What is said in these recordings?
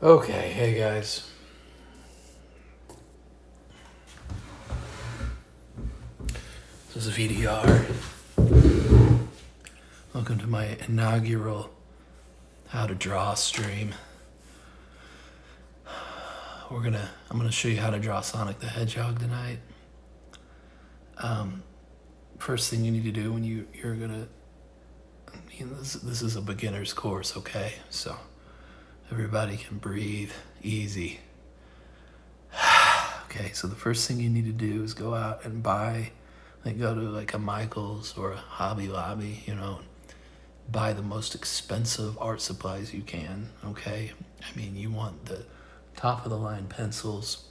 Okay, hey guys. This is VDR. Welcome to my inaugural How to Draw stream. I'm gonna show you how to draw Sonic the Hedgehog tonight. First thing you need to do when this is a beginner's course, okay? So everybody can breathe easy. Okay, so the first thing you need to do is go out and go to like a Michael's or a Hobby Lobby, buy the most expensive art supplies you can, okay? I mean, you want the top of the line pencils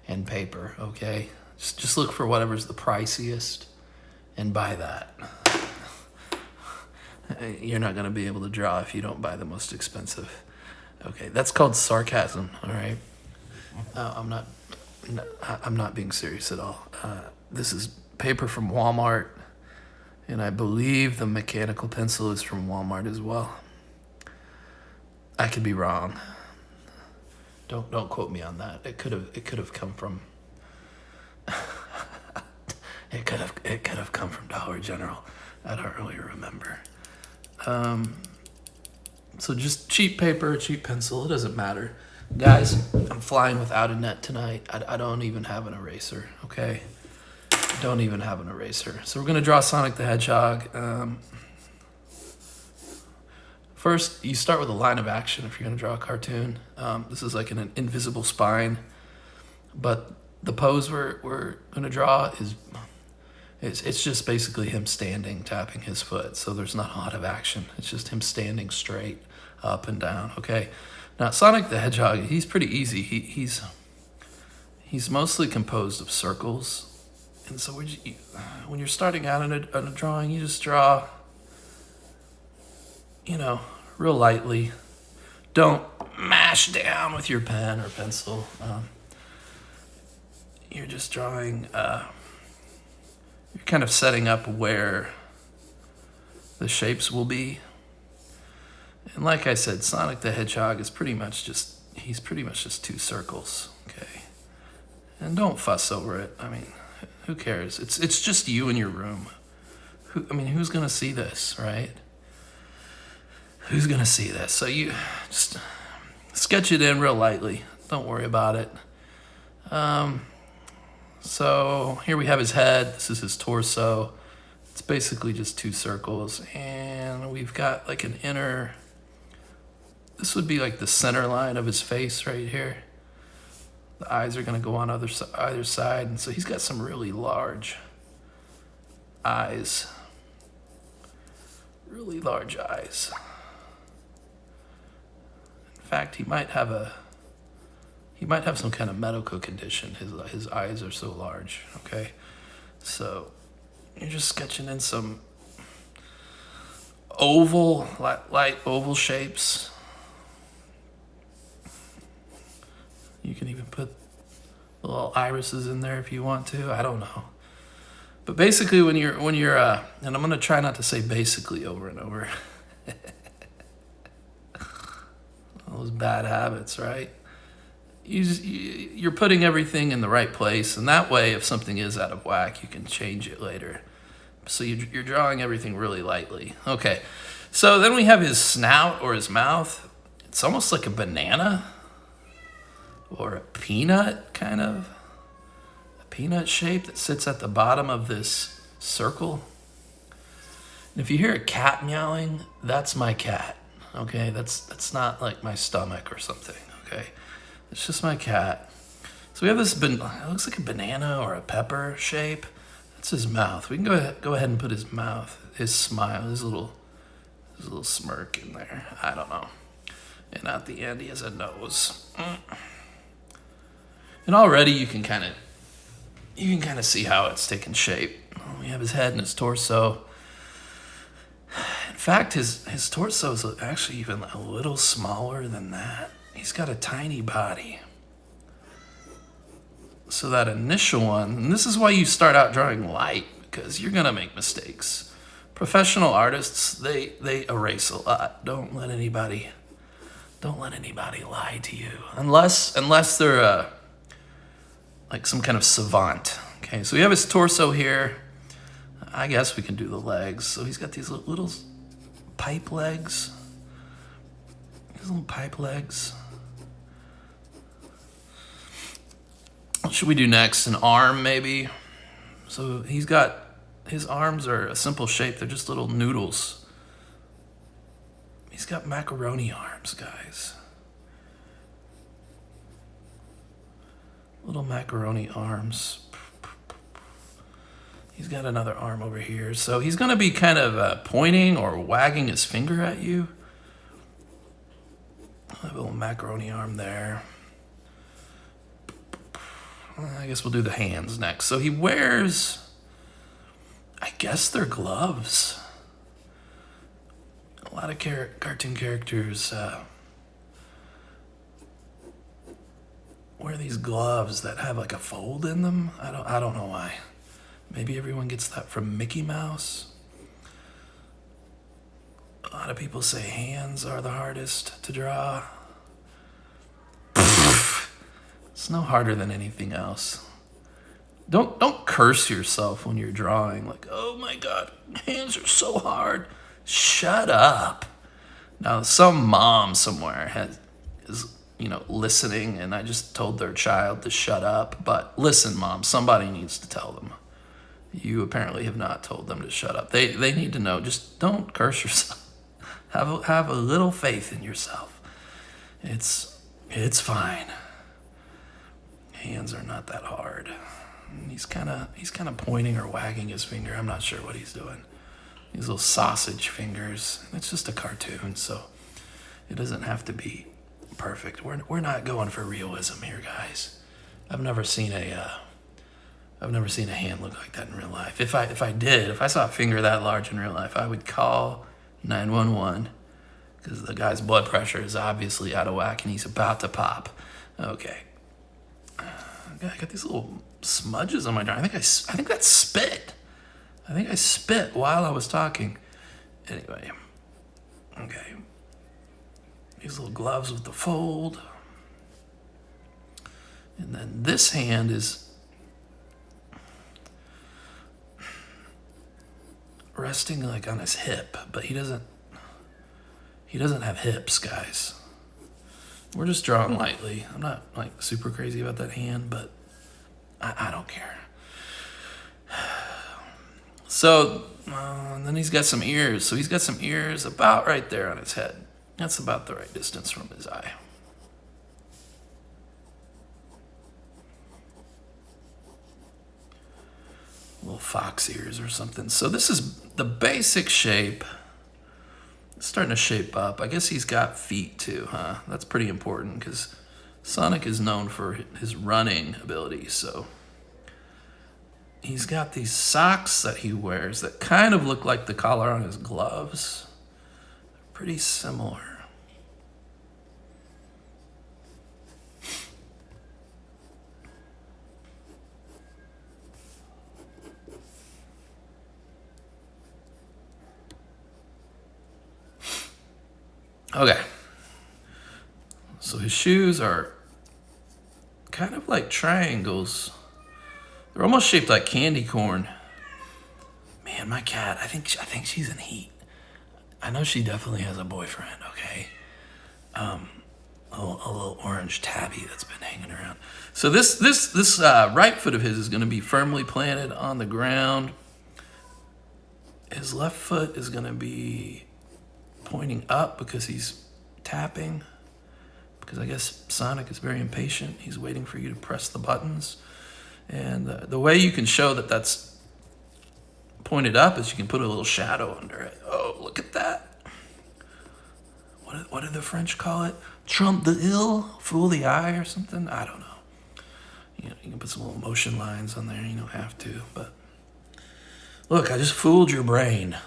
and paper, okay? Just look for whatever's the priciest and buy that. You're not gonna be able to draw if you don't buy the most expensive. Okay, that's called sarcasm, all right? I'm not being serious at all. This is paper from Walmart, and I believe the mechanical pencil is from Walmart as well. I could be wrong. Don't quote me on that. It could have come from it could have come from Dollar General. I don't really remember. So just cheap paper, cheap pencil, it doesn't matter. Guys, I'm flying without a net tonight. I don't even have an eraser, okay? Don't even have an eraser. So we're gonna draw Sonic the Hedgehog. First, you start with a line of action if you're gonna draw a cartoon. This is like an invisible spine, but the pose we're gonna draw it's just basically him standing, tapping his foot. So there's not a lot of action. It's just him standing straight up and down, okay? Now, Sonic the Hedgehog, he's pretty easy. He's mostly composed of circles. And so when you're starting out in a drawing, you just draw, real lightly. Don't mash down with your pen or pencil. You're just drawing, you're kind of setting up where the shapes will be. And like I said, Sonic the Hedgehog is pretty much just two circles, okay? And don't fuss over it. I mean, who cares? It's just you in your room. Who's gonna see this, right? Who's gonna see this? So you just sketch it in real lightly. Don't worry about it. So here we have his head. This is his torso. It's basically just two circles. And we've got like an inner, this would be like the center line of his face right here. The eyes are gonna go on either side. And so he's got some really large eyes. Really large eyes. In fact, he might have some kind of medical condition. His eyes are so large, okay? So you're just sketching in some light oval shapes. You can even put little irises in there if you want to. I don't know. But basically when you're and I'm gonna try not to say basically over and over. Those bad habits, right? You're putting everything in the right place, and that way if something is out of whack, you can change it later. So you're drawing everything really lightly. Okay, so then we have his snout or his mouth. It's almost like a banana or a peanut, kind of. A peanut shape that sits at the bottom of this circle. And if you hear a cat meowing, that's my cat, okay? That's not like my stomach or something, okay? It's just my cat. So we have this, it looks like a banana or a pepper shape. That's his mouth. We can go ahead and put his mouth, his smile, his little smirk in there. I don't know. And at the end, he has a nose. And already you can kind of see how it's taken shape. We have his head and his torso. In fact, his torso is actually even a little smaller than that. He's got a tiny body. So that initial one, and this is why you start out drawing light, because you're gonna make mistakes. Professional artists, they erase a lot. Don't let anybody Don't let anybody lie to you, unless they're like some kind of savant. Okay, so we have his torso here. I guess we can do the legs. So he's got these little pipe legs. These little pipe legs. What should we do next? An arm, maybe? So he's got, his arms are a simple shape. They're just little noodles. He's got macaroni arms, guys. Little macaroni arms. He's got another arm over here. So he's going to be kind of pointing or wagging his finger at you. A little macaroni arm there. I guess we'll do the hands next. So he wears, I guess they're gloves. A lot of cartoon characters wear these gloves that have like a fold in them. I don't know why. Maybe everyone gets that from Mickey Mouse. A lot of people say hands are the hardest to draw. It's no harder than anything else. Don't curse yourself when you're drawing. Like, oh my God, hands are so hard. Shut up. Now, some mom somewhere is listening, and I just told their child to shut up. But listen, Mom, somebody needs to tell them. You apparently have not told them to shut up. They need to know. Just don't curse yourself. Have a little faith in yourself. It's fine. Hands are not that hard. And he's kind of pointing or wagging his finger. I'm not sure what he's doing. These little sausage fingers. It's just a cartoon, so it doesn't have to be perfect. We're not going for realism here, guys. I've never seen a hand look like that in real life. If I saw a finger that large in real life, I would call 911 because the guy's blood pressure is obviously out of whack and he's about to pop. Okay. I got these little smudges on my drawing. I think that's spit. I think I spit while I was talking. Anyway. Okay. These little gloves with the fold. And then this hand is resting like on his hip, but he doesn't have hips, guys. We're just drawing lightly. I'm not like super crazy about that hand, but I don't care. So then he's got some ears. So he's got some ears about right there on his head. That's about the right distance from his eye. Little fox ears or something. So this is the basic shape. It's starting to shape up. I guess he's got feet too, huh? That's pretty important because Sonic is known for his running ability. So he's got these socks that he wears that kind of look like the collar on his gloves. Pretty similar. Okay. So his shoes are kind of like triangles. They're almost shaped like candy corn. Man, my cat, I think she's in heat. I know she definitely has a boyfriend, okay? A little orange tabby that's been hanging around. So this right foot of his is going to be firmly planted on the ground. His left foot is going to be pointing up because he's tapping. Because I guess Sonic is very impatient. He's waiting for you to press the buttons. And the way you can show that that's pointed up is you can put a little shadow under it. Oh, look at that. What do the French call it? Trompe l'œil? Fool the eye or something? I don't know. You can put some little motion lines on there. You don't have to. But look, I just fooled your brain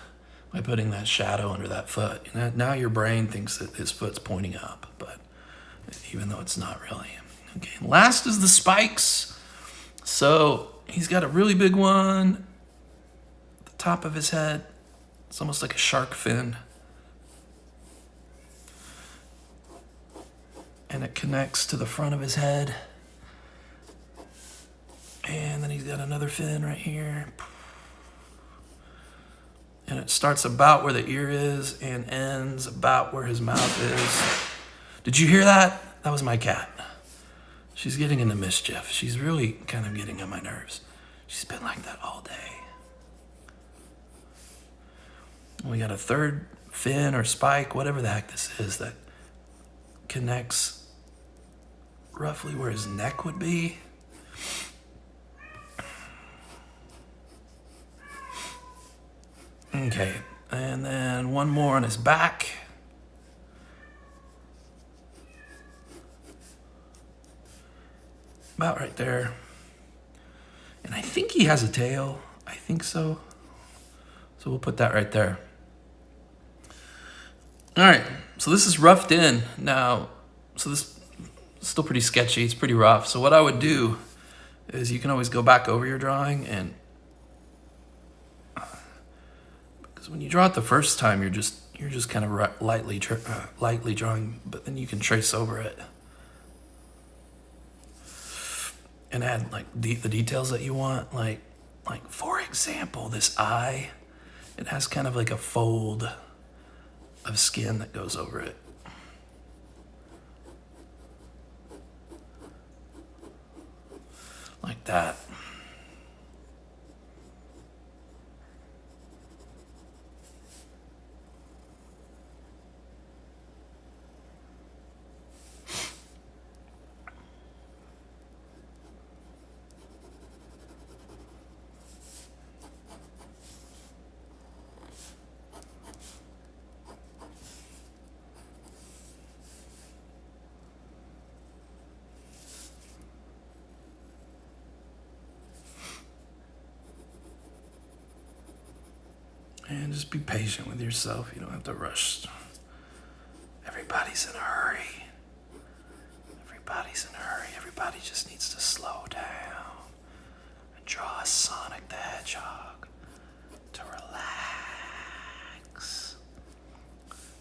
by putting that shadow under that foot. Now your brain thinks that his foot's pointing up, but even though it's not really. Okay, last is the spikes. So he's got a really big one at the top of his head. It's almost like a shark fin. and it connects to the front of his head. And then he's got another fin right here. And it starts about where the ear is and ends about where his mouth is. Did you hear that? That was my cat. She's getting into mischief. She's really kind of getting on my nerves. She's been like that all day. We got a third fin or spike, whatever the heck this is, that connects roughly where his neck would be. Okay, and then one more on his back. About right there. And I think he has a tail. I think so. So we'll put that right there. All right, so this is roughed in now. So this is still pretty sketchy. It's pretty rough. So what I would do is you can always go back over your drawing, and because when you draw it the first time, you're just kind of lightly drawing, but then you can trace over it and add like the details that you want. Like for example, this eye, it has kind of like a fold of skin that goes over it. Like that. And just be patient with yourself. You don't have to rush. Everybody's in a hurry. Everybody just needs to slow down and draw a Sonic the Hedgehog to relax.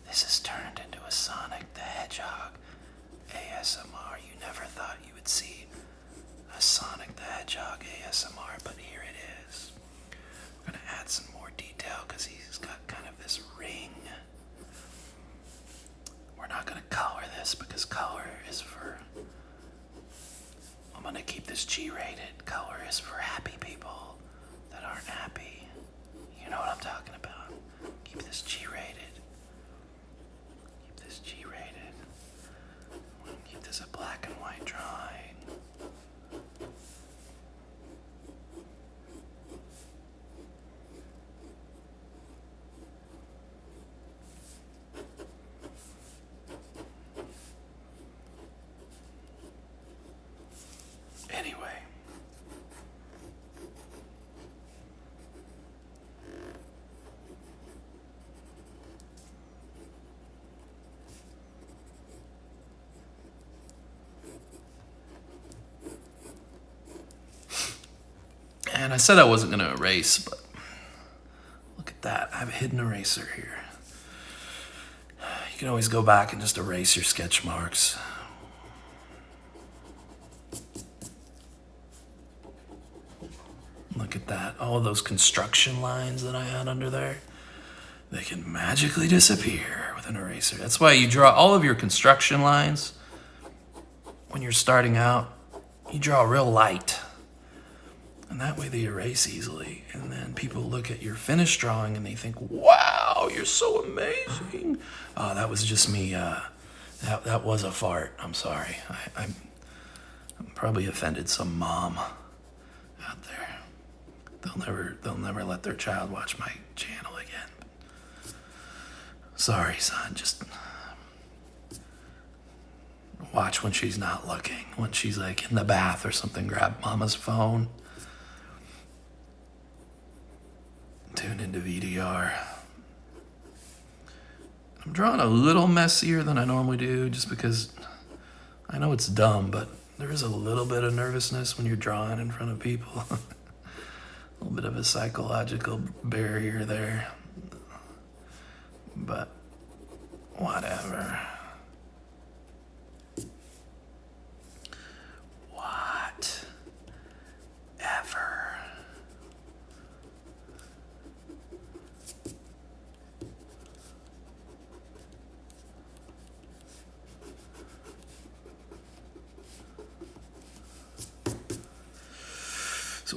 This has turned into a Sonic the Hedgehog ASMR. You never thought you would see a Sonic the Hedgehog ASMR, but here it is. I'm going to add some more detail because he's got kind of this ring. We're not going to color this because color is for... I'm going to keep this G-rated. Color is for happy people that aren't happy. You know what I'm talking about. Keep this G-rated. Keep this a black and white drawing. Anyway. And I said I wasn't going to erase, but look at that. I have a hidden eraser here. You can always go back and just erase your sketch marks. Look at that. All of those construction lines that I had under there, they can magically disappear with an eraser. That's why you draw all of your construction lines when you're starting out. You draw real light. And that way they erase easily. And then people look at your finished drawing and they think, wow, you're so amazing. Oh, that was just me. That was a fart. I'm sorry. I'm probably offended some mom out there. They'll never let their child watch my channel again. Sorry, son. Just watch when she's not looking. When she's like in the bath or something, grab mama's phone. Tune into VDR. I'm drawing a little messier than I normally do just because I know it's dumb, but there is a little bit of nervousness when you're drawing in front of people. A little bit of a psychological barrier there. But whatever.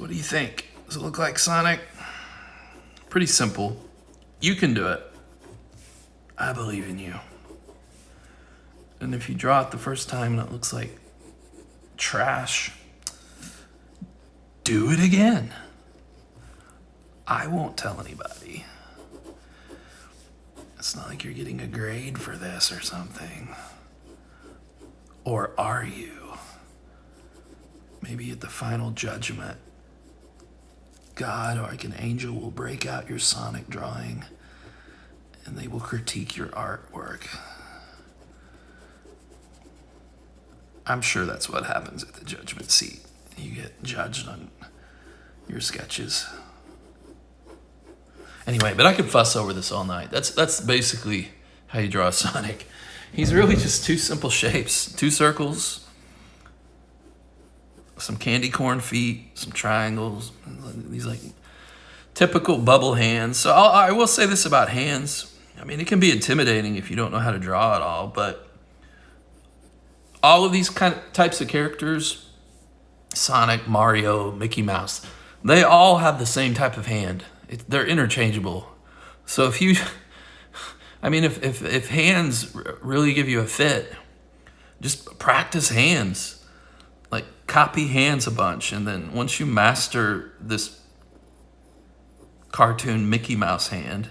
what do you think? Does it look like Sonic? Pretty simple. You can do it. I believe in you. And if you draw it the first time and it looks like trash, do it again. I won't tell anybody. It's not like you're getting a grade for this or something. Or are you? Maybe at the final judgment, God or like an angel will break out your Sonic drawing and they will critique your artwork. I'm sure that's what happens at the judgment seat. You get judged on your sketches. Anyway, but I could fuss over this all night. That's basically how you draw a Sonic. He's really just two simple shapes, two circles, some candy corn feet, some triangles, these like typical bubble hands. So I will say this about hands. I mean, it can be intimidating if you don't know how to draw at all, but all of these types of characters, Sonic, Mario, Mickey Mouse, they all have the same type of hand. They're interchangeable. So if you, I mean, if hands really give you a fit, just practice hands. Like copy hands a bunch. And then once you master this cartoon Mickey Mouse hand,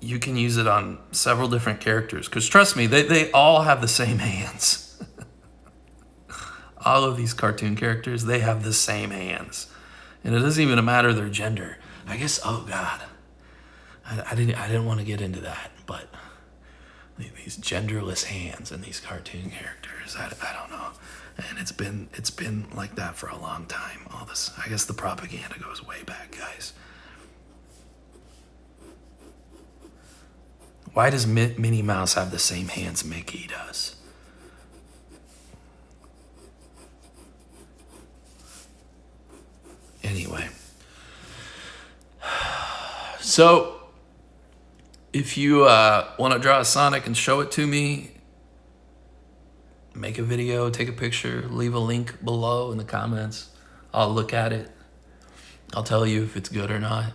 you can use it on several different characters. Because trust me, they all have the same hands. All of these cartoon characters, they have the same hands. And it doesn't even matter their gender. I guess, oh God, I didn't want to get into that, but these genderless hands and these cartoon characters, I don't know. And it's been like that for a long time. All this, I guess the propaganda goes way back, guys. Why does Minnie Mouse have the same hands Mickey does? Anyway, so if you want to draw a Sonic and show it to me, make a video, take a picture, leave a link below in the comments. I'll look at it. I'll tell you if it's good or not.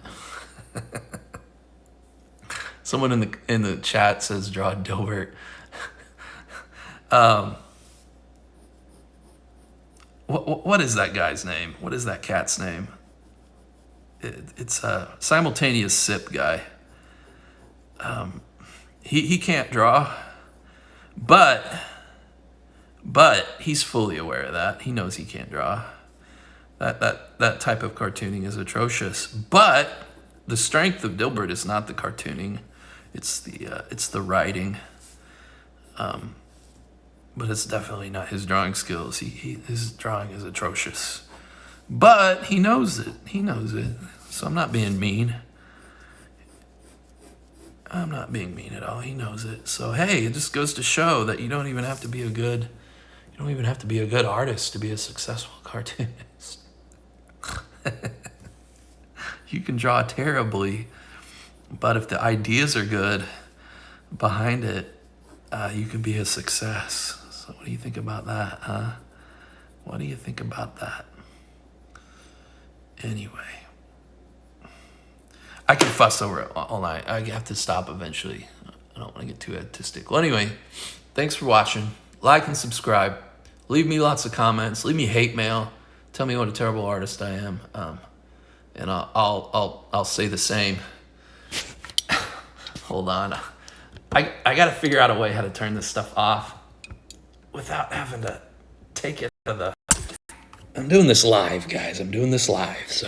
Someone in the chat says draw Dilbert. What is that guy's name? What is that cat's name? It's a simultaneous sip guy. He can't draw, but he's fully aware of that. He knows he can't draw. That type of cartooning is atrocious. But the strength of Dilbert is not the cartooning; it's the writing. But it's definitely not his drawing skills. His drawing is atrocious. But he knows it. He knows it. So I'm not being mean. I'm not being mean at all. He knows it. So hey, it just goes to show that you don't even have to be a good artist to be a successful cartoonist. You can draw terribly, but if the ideas are good behind it, you can be a success. So what do you think about that, huh? What do you think about that? Anyway, I can fuss over it all night. I have to stop eventually. I don't want to get too artistic. Well, anyway, thanks for watching. Like and subscribe. Leave me lots of comments. Leave me hate mail. Tell me what a terrible artist I am, and I'll say the same. Hold on. I got to figure out a way how to turn this stuff off without having to take it out of the... I'm doing this live, guys. I'm doing this live, so...